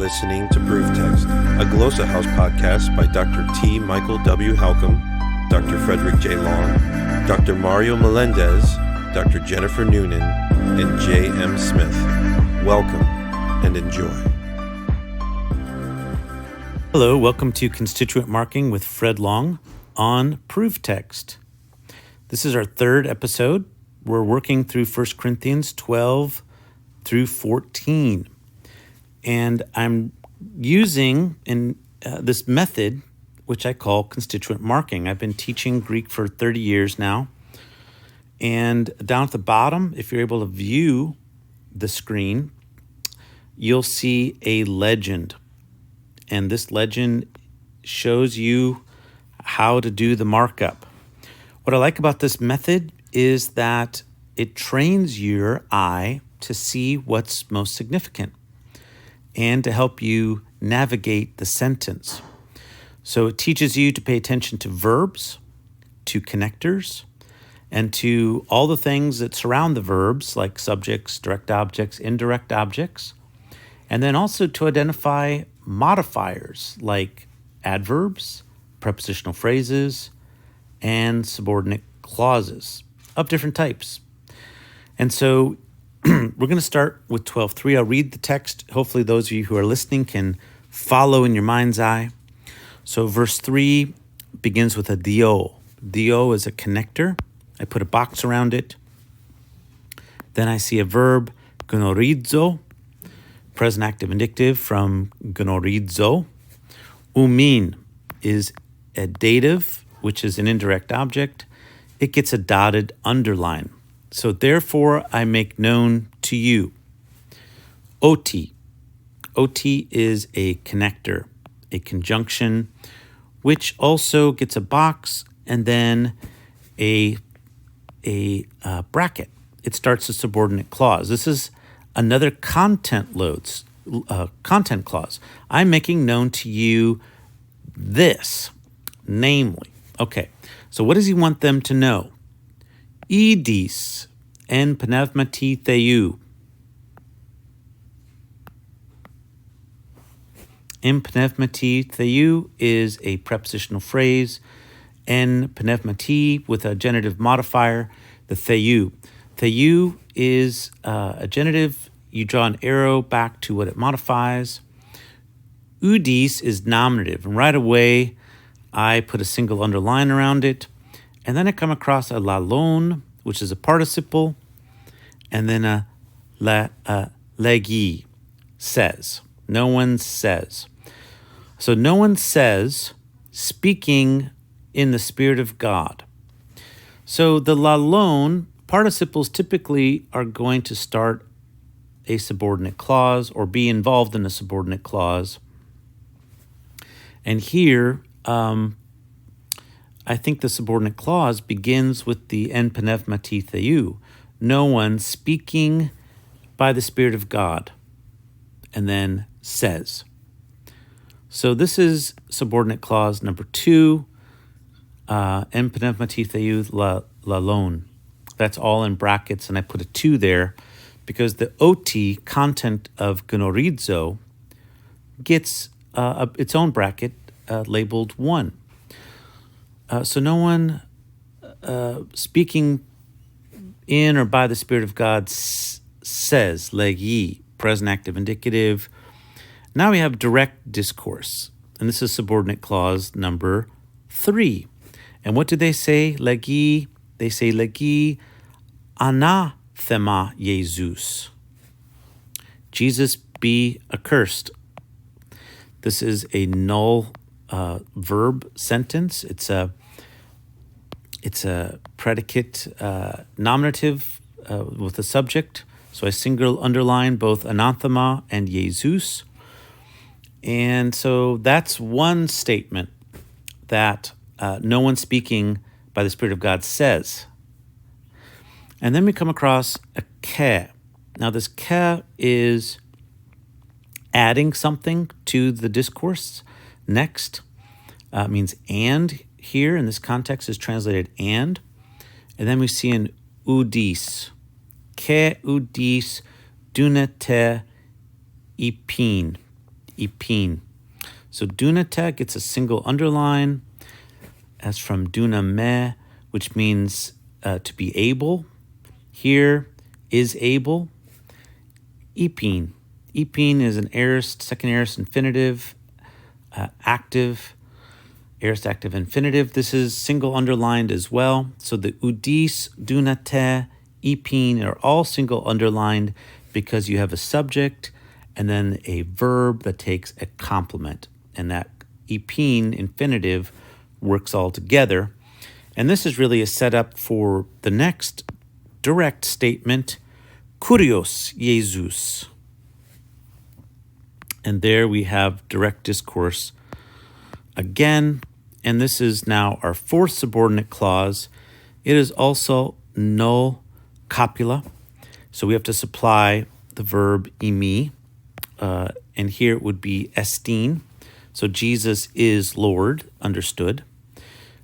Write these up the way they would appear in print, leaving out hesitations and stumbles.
listening to Proof Text, a Glossa House podcast by Dr. T. Michael W. Halcomb, Dr. Fredrick J. Long, Dr. Mario Melendez, Dr. Jennifer Noonan, and J. M. Smith. Welcome and enjoy. Hello, welcome to Constituent Marking with Fred Long on Proof Text. This is our third episode. We're working through 1 Corinthians 12 through 14. And I'm using this method, which I call constituent marking. I've been teaching Greek for 30 years now. And down at the bottom, if you're able to view the screen, you'll see a legend. And this legend shows you how to do the markup. What I like about this method is that it trains your eye to see what's most significant and to help you navigate the sentence. So it teaches you to pay attention to verbs, to connectors, and to all the things that surround the verbs like subjects, direct objects, indirect objects, and then also to identify modifiers like adverbs, prepositional phrases, and subordinate clauses of different types. And so we're going to start with 12:3. I'll read the text. Hopefully those of you who are listening can follow in your mind's eye. So verse 3 begins with a dio. Dio is a connector. I put a box around it. Then I see a verb, gnorizo, present active indicative from gnorizo. Umin is a dative, which is an indirect object. It gets a dotted underline. So therefore, I make known to you. Oti. Oti is a connector, a conjunction, which also gets a box and then a bracket. It starts a subordinate clause. This is another content clause. I'm making known to you this, namely. Okay, so what does he want them to know? Idis en pneumati theou. En pneumati theou is a prepositional phrase. En pneumati with a genitive modifier, the theou. Theou is a genitive. You draw an arrow back to what it modifies. Udis is nominative, and right away I put a single underline around it. And then I come across a lalon, which is a participle, and then a legi, says. No one says. So no one says, speaking in the Spirit of God. So the lalon, participles typically are going to start a subordinate clause or be involved in a subordinate clause. And here, I think the subordinate clause begins with the en pneumati theou, no one speaking by the Spirit of God, and then says. So this is subordinate clause number 2, en pneumati theou lalon. That's all in brackets, and I put a 2 there because the oti, content of gnorizo, gets its own bracket labeled 1. So no one speaking in or by the Spirit of God says, legi, present active indicative. Now we have direct discourse, and this is subordinate clause number 3. And what do they say, legi? They say, legi anathema Jesus. Jesus be accursed. This is a null verb sentence. It's a predicate nominative with a subject. So I single underline both anathema and Jesus. And so that's one statement that no one speaking by the Spirit of God says. And then we come across a ke. Now this ke is adding something to the discourse. Next means and here in this context is translated and. And then we see an udis. Ke udis dunete ipin. epine. So dunate gets a single underline, as from duname, which means to be able. Here, is able. Epine. Epine is an aorist, second aorist infinitive, active, aorist active infinitive. This is single underlined as well. So the udis, dunate, epine are all single underlined because you have a subject and then a verb that takes a complement. And that epine infinitive works all together. And this is really a setup for the next direct statement, Kurios Jesus. And there we have direct discourse again. And this is now our fourth subordinate clause. It is also null copula. So we have to supply the verb imi. And here it would be estine. So Jesus is Lord, understood.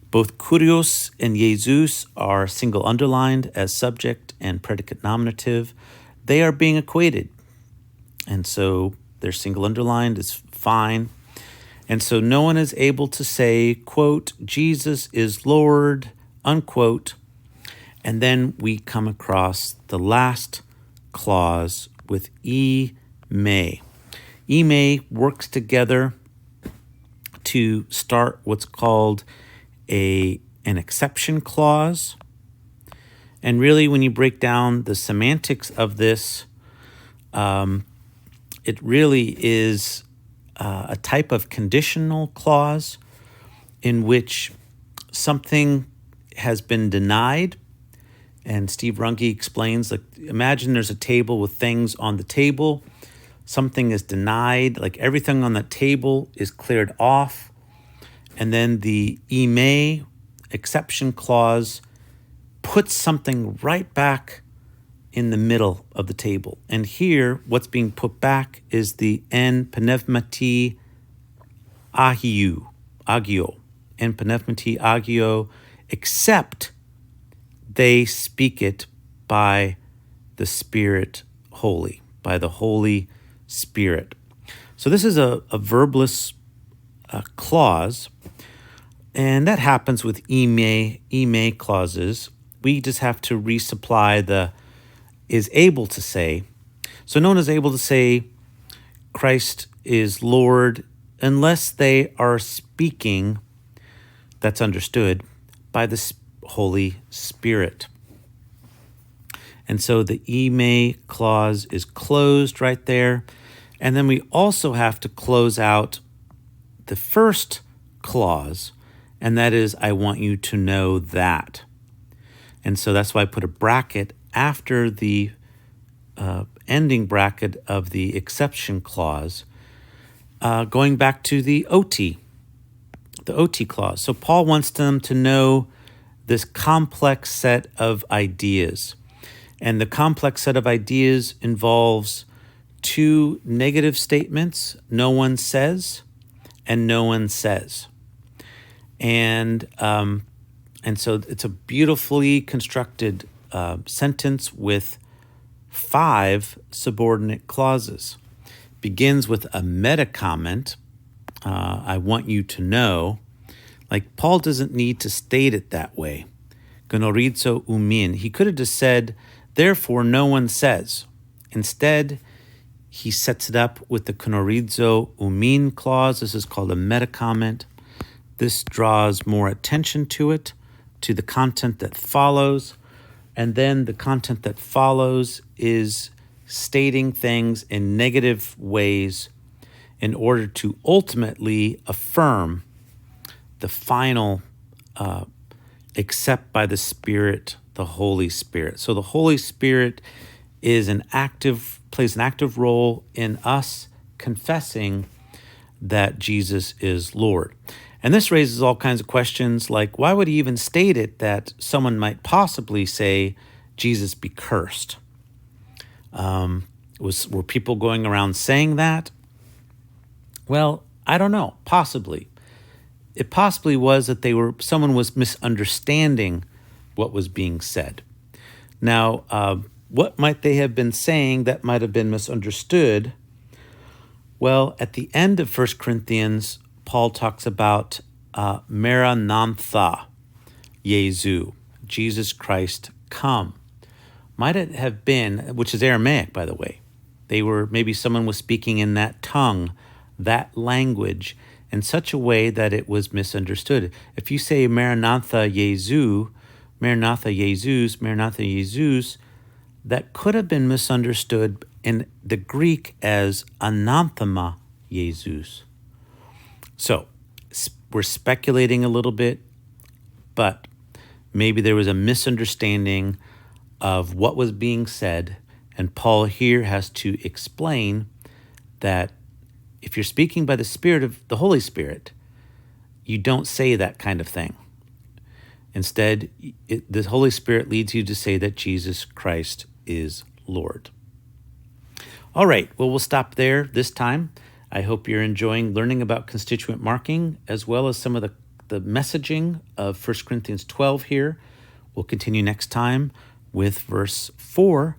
Both kurios and Jesus are single underlined as subject and predicate nominative. They are being equated. And so their single underlined is fine. And so no one is able to say, quote, Jesus is Lord, unquote. And then we come across the last clause with me. Me works together to start what's called an exception clause. And really, when you break down the semantics of this, it really is a type of conditional clause in which something has been denied. And Steve Runge explains, like, imagine there's a table with things on the table. Something is denied, like everything on that table is cleared off. And then the ime exception clause puts something right back in the middle of the table. And here, what's being put back is the en pneumati agio, en pneumati agio, except they speak it by the Spirit Holy, by the Holy Spirit. So this is a verbless clause, and that happens with ime clauses. We just have to resupply the is able to say. So no one is able to say Christ is Lord unless they are speaking, that's understood, by the Holy Spirit. And so the ime clause is closed right there. And then we also have to close out the first clause, and that is, I want you to know that. And so that's why I put a bracket after the ending bracket of the exception clause, going back to the OT clause. So Paul wants them to know this complex set of ideas. And the complex set of ideas involves two negative statements, no one says, and no one says. And so it's a beautifully constructed sentence with 5 subordinate clauses. Begins with a meta comment, I want you to know. Like, Paul doesn't need to state it that way. Gonorizo umin. He could have just said, therefore no one says. Instead, he sets it up with the gonorizo umin clause. This is called a meta comment. This draws more attention to it, to the content that follows. And then the content that follows is stating things in negative ways in order to ultimately affirm the final except by the Spirit, the Holy Spirit. So the Holy Spirit plays an active role in us confessing that Jesus is Lord. And this raises all kinds of questions, like, why would he even state it that someone might possibly say, Jesus be cursed? Were people going around saying that? Well, I don't know, possibly. It possibly was that someone was misunderstanding what was being said. Now, what might they have been saying that might have been misunderstood? Well, at the end of 1 Corinthians, Paul talks about Maranatha, Jesu, Jesus Christ, come. Might it have been, which is Aramaic, by the way. Maybe someone was speaking in that tongue, that language, in such a way that it was misunderstood. If you say Maranatha Jesu, Maranatha Jesus, Maranatha Jesus, that could have been misunderstood in the Greek as anathema Jesus. So we're speculating a little bit, but maybe there was a misunderstanding of what was being said, and Paul here has to explain that if you're speaking by the Spirit of the Holy Spirit, you don't say that kind of thing. Instead, the Holy Spirit leads you to say that Jesus Christ is Lord. All right, well, we'll stop there this time. I hope you're enjoying learning about constituent marking as well as some of the messaging of 1 Corinthians 12 here. We'll continue next time with verse 4,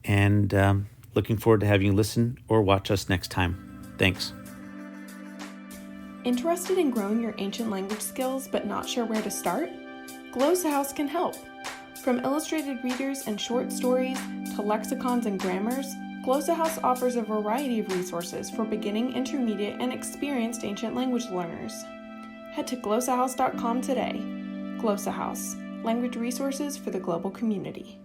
and looking forward to having you listen or watch us next time. Thanks. Interested in growing your ancient language skills but not sure where to start? Glossa House can help. From illustrated readers and short stories to lexicons and grammars, Glossa House offers a variety of resources for beginning, intermediate, and experienced ancient language learners. Head to glossahouse.com today. Glossa House, language resources for the global community.